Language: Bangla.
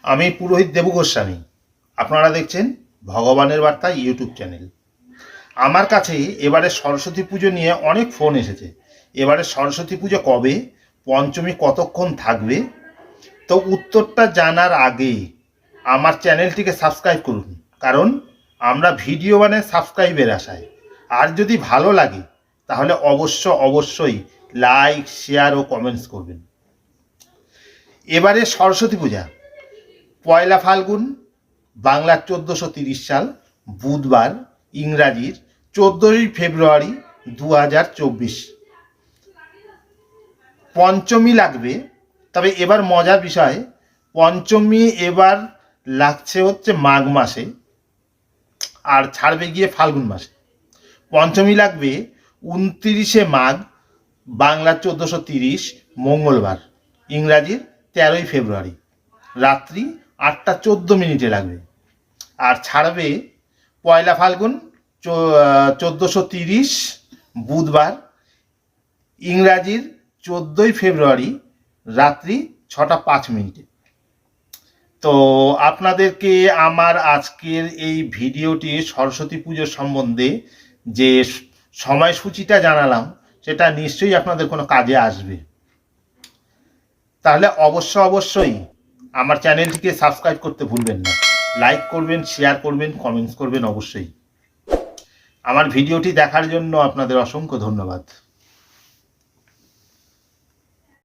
আমি পুরোহিত দেবু গোস্বামী। আপনারা দেখছেন ভগবানের বার্তা ইউটিউব চ্যানেল। আমার কাছে এবারে সরস্বতী পুজো নিয়ে অনেক ফোন এসেছে। এবারে সরস্বতী পুজো কবে, পঞ্চমী কতক্ষণ থাকবে, তো উত্তরটা জানার আগে আমার চ্যানেলটিকে সাবস্ক্রাইব করুন, কারণ আমরা ভিডিও বানাই সাবস্ক্রাইবের আশায়। আর যদি ভালো লাগে তাহলে অবশ্যই লাইক, শেয়ার ও কমেন্টস করবেন। এবারে সরস্বতী পূজা পয়লা ফাল্গুন, বাংলার 1430 সাল, বুধবার, ইংরাজির 14ই ফেব্রুয়ারি 2024। পঞ্চমী লাগবে, তবে এবার মজার বিষয়, পঞ্চমী এবার লাগছে হচ্ছে মাঘ মাসে আর ছাড়বে গিয়ে ফাল্গুন মাসে। পঞ্চমী লাগবে 29শে মাঘ, বাংলার 1430, মঙ্গলবার, ইংরাজির 13ই ফেব্রুয়ারি, রাত্রি 8টা 14 মিনিটে লাগবে। আর ছাড়বে পয়লা ফাল্গুন 1430, বুধবার, ইংরাজির 14ই ফেব্রুয়ারি, রাত্রি 6টা 5 মিনিটে। তো আপনাদেরকে আমার আজকের এই ভিডিওটি সরস্বতী পুজোর সম্বন্ধে যে সময়সূচিটা জানালাম, সেটা নিশ্চয়ই আপনাদের কোনো কাজে আসবে। তাহলে অবশ্যই আমার চ্যানেলটিকে সাবস্ক্রাইব করতে ভুলবেন না। লাইক করবেন, শেয়ার করবেন, কমেন্টস করবেন অবশ্যই। আমার ভিডিওটি দেখার জন্য আপনাদের অসংখ্য ধন্যবাদ।